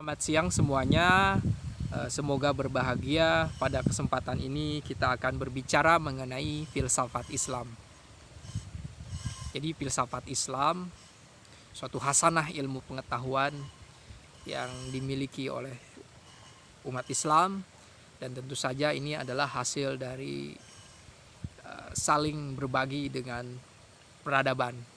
Selamat siang semuanya. Semoga berbahagia. Pada kesempatan ini kita akan berbicara mengenai filsafat Islam. Jadi filsafat Islam suatu hasanah ilmu pengetahuan yang dimiliki oleh umat Islam, dan tentu saja ini adalah hasil dari saling berbagi dengan peradaban.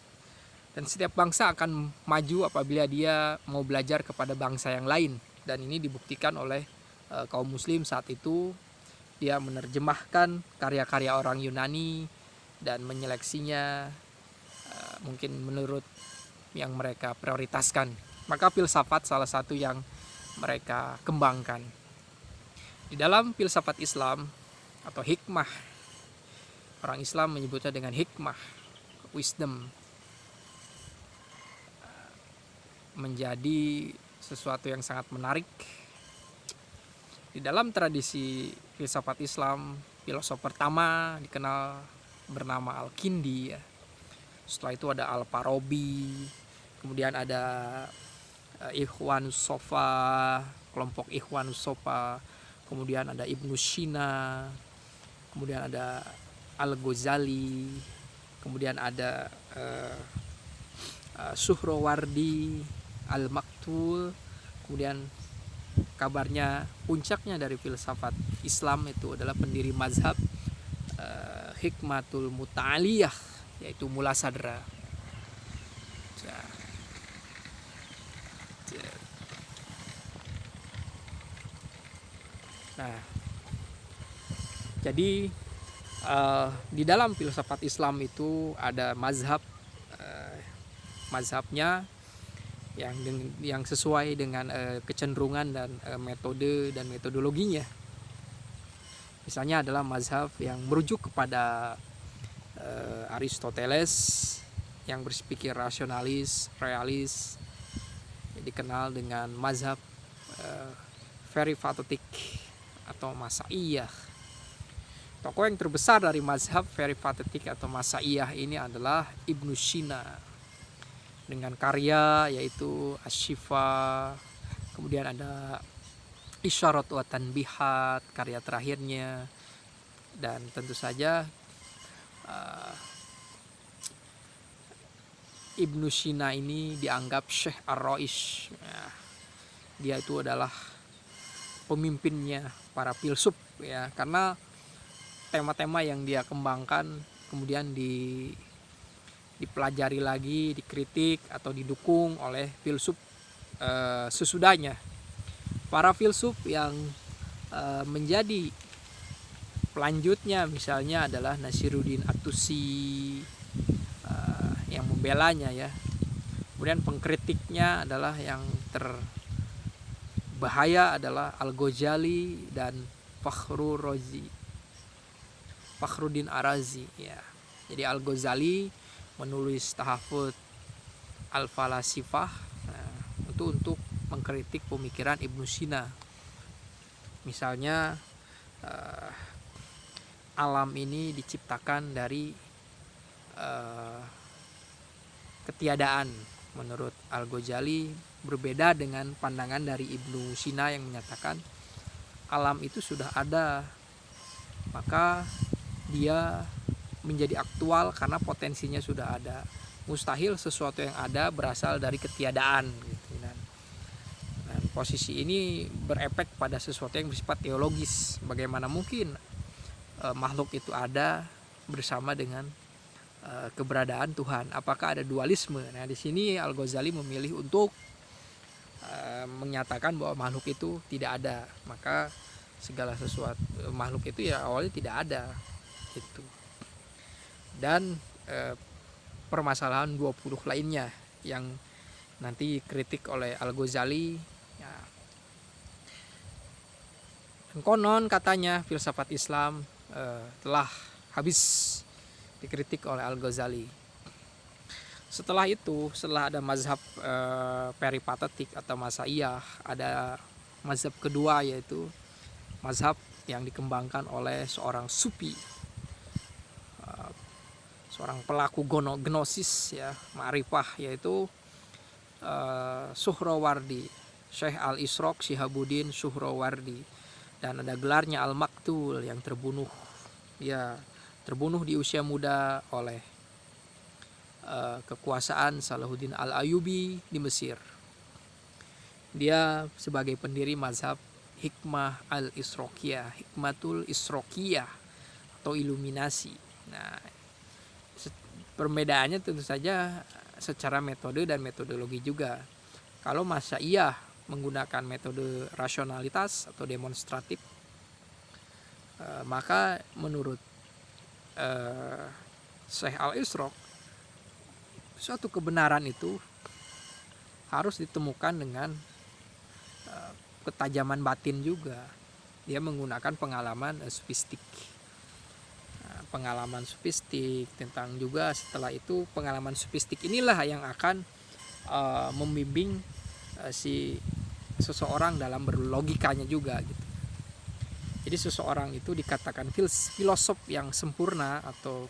Dan setiap bangsa akan maju apabila dia mau belajar kepada bangsa yang lain. Dan ini dibuktikan oleh kaum muslim saat itu. Dia menerjemahkan karya-karya orang Yunani dan menyeleksinya mungkin menurut yang mereka prioritaskan. Maka filsafat salah satu yang mereka kembangkan. Di dalam filsafat Islam atau hikmah, orang Islam menyebutnya dengan hikmah, wisdom, menjadi sesuatu yang sangat menarik. Di dalam tradisi filsafat Islam, filosof pertama dikenal bernama Al-Kindi ya. Setelah itu ada Al-Farabi, kemudian ada Ikhwanus Sofa, kelompok Ikhwanus Sofa, kemudian ada Ibnu Sina, kemudian ada Al-Ghazali, kemudian ada Suhrawardi, Al-Maktul. Kemudian kabarnya puncaknya dari filsafat Islam itu adalah pendiri mazhab Hikmatul Muta'aliyah, yaitu Mula Sadra. Nah, jadi di dalam filsafat Islam itu ada mazhabnya yang sesuai dengan kecenderungan dan metode dan metodologinya. Misalnya adalah mazhab yang merujuk kepada Aristoteles yang berpikir rasionalis, realis, dikenal dengan mazhab peripatetik atau Masaiyah. Tokoh yang terbesar dari mazhab peripatetik atau Masaiyah ini adalah Ibnu Sina dengan karya yaitu Asy-Syifa, kemudian ada Isyarat wa Tanbihat, karya terakhirnya, dan tentu saja Ibnu Sina ini dianggap Syekh Ar-Raish. Dia itu adalah pemimpinnya para filsuf ya, karena tema-tema yang dia kembangkan kemudian dipelajari lagi, dikritik atau didukung oleh filsuf sesudahnya. Para filsuf yang menjadi pelanjutnya misalnya adalah Nasiruddin At-Tusi yang membelanya ya. Kemudian pengkritiknya adalah yang terbahaya adalah Al-Ghazali dan Fakhruddin Ar-Razi ya. Jadi Al-Ghazali menulis Tahafut Al-Falasifah untuk mengkritik pemikiran Ibnu Sina. Misalnya alam ini diciptakan dari ketiadaan. Menurut Al-Ghazali berbeda dengan pandangan dari Ibnu Sina yang menyatakan alam itu sudah ada, maka dia menjadi aktual karena potensinya sudah ada. Mustahil sesuatu yang ada berasal dari ketiadaan gitu. Dan posisi ini berefek pada sesuatu yang bersifat teologis. Bagaimana mungkin makhluk itu ada bersama dengan keberadaan Tuhan? Apakah ada dualisme? Nah, di sini Al-Ghazali memilih untuk menyatakan bahwa makhluk itu tidak ada. Maka segala sesuatu makhluk itu ya awalnya tidak ada gitu. Dan permasalahan 20 lainnya yang nanti kritik oleh Al-Ghazali ya. Konon katanya filsafat Islam telah habis dikritik oleh Al-Ghazali. Setelah itu, setelah ada mazhab peripatetik atau Masaiyah, ada mazhab kedua yaitu mazhab yang dikembangkan oleh seorang sufi, seorang pelaku gnosis ya, ma'rifah, yaitu Suhrawardi. Syekh Al-Israq Shihabuddin Suhrawardi, dan ada gelarnya Al-Maktul yang terbunuh di usia muda oleh kekuasaan Salahuddin Al-Ayyubi di Mesir. Dia sebagai pendiri mazhab Hikmah Al-Israqiyah, Hikmatul Israqiyah atau Iluminasi. Nah, perbedaannya tentu saja secara metode dan metodologi juga. Kalau Masya'iyah menggunakan metode rasionalitas atau demonstratif, maka menurut Syekh Al-Israq, suatu kebenaran itu harus ditemukan dengan ketajaman batin juga. Dia menggunakan pengalaman sofistik. Pengalaman sofistik tentang juga setelah itu pengalaman sofistik inilah yang akan membimbing si seseorang dalam berlogikanya juga gitu. Jadi seseorang itu dikatakan filosof yang sempurna atau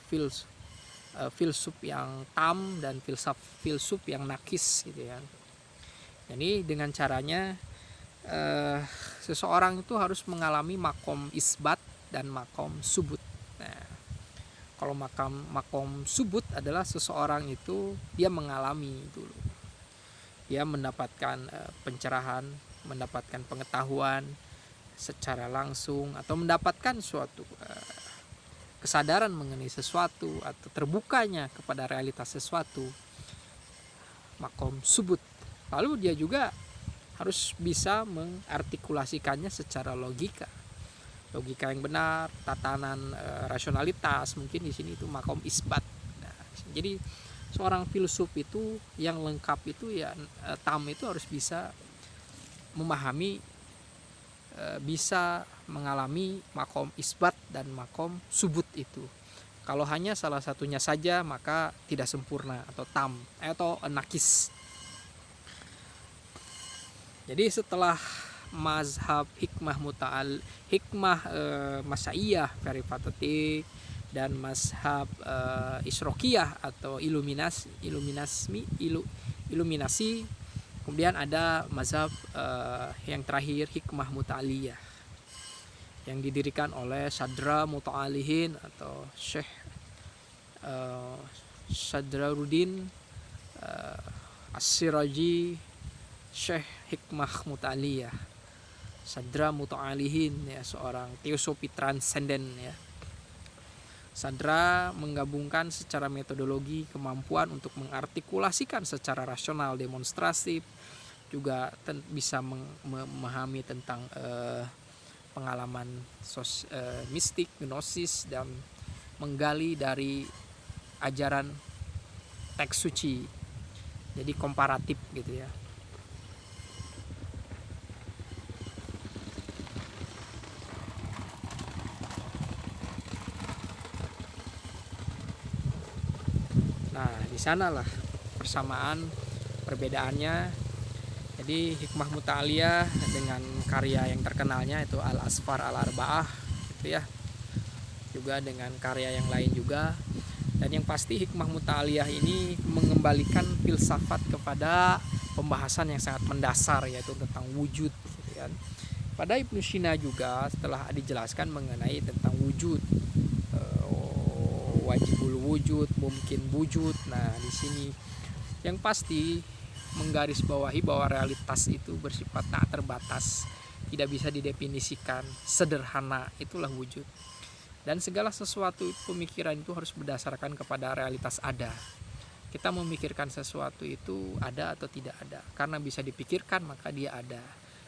filsuf yang tam dan filsuf yang nakis gitu ya. Jadi dengan caranya seseorang itu harus mengalami makom isbat dan makom subut. Nah, kalau makom subut adalah seseorang itu dia mengalami dulu, dia mendapatkan pencerahan, mendapatkan pengetahuan secara langsung atau mendapatkan suatu kesadaran mengenai sesuatu atau terbukanya kepada realitas sesuatu, makom subut. Lalu dia juga harus bisa mengartikulasikannya secara logika yang benar, tatanan rasionalitas, mungkin di sini itu makom isbat. Nah, jadi seorang filsuf itu yang lengkap itu ya tam itu harus bisa memahami, bisa mengalami makom isbat dan makom subut itu. Kalau hanya salah satunya saja maka tidak sempurna atau tam atau nakis. Jadi setelah mazhab hikmah Masya'iyah verifatatif dan mazhab Israqiyah atau iluminasi, kemudian ada mazhab yang terakhir hikmah muta'aliyah yang didirikan oleh Sadra Muta'alihin atau Syekh Sadraruddin As-Siraji, Syekh Hikmah Muta'aliyah, Sadra Muta'alihin ya, seorang teosofi transenden ya. Sadra menggabungkan secara metodologi kemampuan untuk mengartikulasikan secara rasional demonstratif, juga bisa memahami tentang pengalaman mistik, gnosis, dan menggali dari ajaran teks suci. Jadi komparatif gitu ya. Nah, di sanalah persamaan perbedaannya. Jadi hikmah muta'aliyah dengan karya yang terkenalnya itu Al-Asfar Al-Arba'ah gitu ya. Juga dengan karya yang lain juga. Dan yang pasti hikmah muta'aliyah ini mengembalikan filsafat kepada pembahasan yang sangat mendasar, yaitu tentang wujud gitu kan. Pada Ibnu Sina juga setelah dijelaskan mengenai tentang wujud, wajibul wujud, mungkin wujud. Nah, di sini yang pasti menggarisbawahi bahwa realitas itu bersifat tak terbatas, tidak bisa didefinisikan, sederhana, itulah wujud. Dan segala sesuatu pemikiran itu harus berdasarkan kepada realitas ada. Kita memikirkan sesuatu itu ada atau tidak ada. Karena bisa dipikirkan maka dia ada.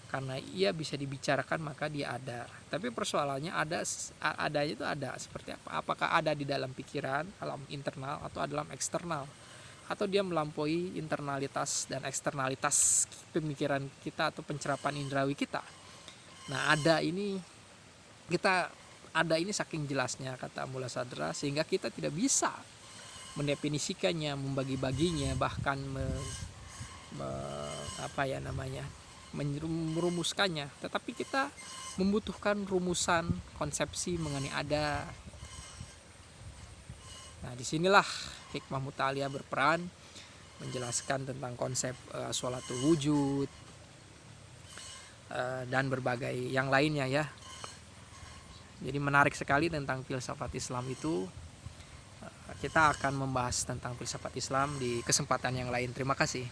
Karena ia bisa dibicarakan maka dia ada. Tapi persoalannya adanya itu ada seperti apa? Apakah ada di dalam pikiran, alam internal, atau dalam eksternal? Atau dia melampaui internalitas dan eksternalitas pemikiran kita atau pencerapan indrawi kita? Nah, ada ini saking jelasnya kata Mullah Sadra, sehingga kita tidak bisa mendefinisikannya, membagi-baginya, bahkan merumuskannya. Tetapi kita membutuhkan rumusan konsepsi mengenai ada. Nah, disinilah hikmah muta'aliyah berperan menjelaskan tentang konsep sholatul wujud, dan berbagai yang lainnya ya. Jadi menarik sekali tentang filsafat Islam itu. Kita akan membahas tentang filsafat Islam di kesempatan yang lain. Terima kasih.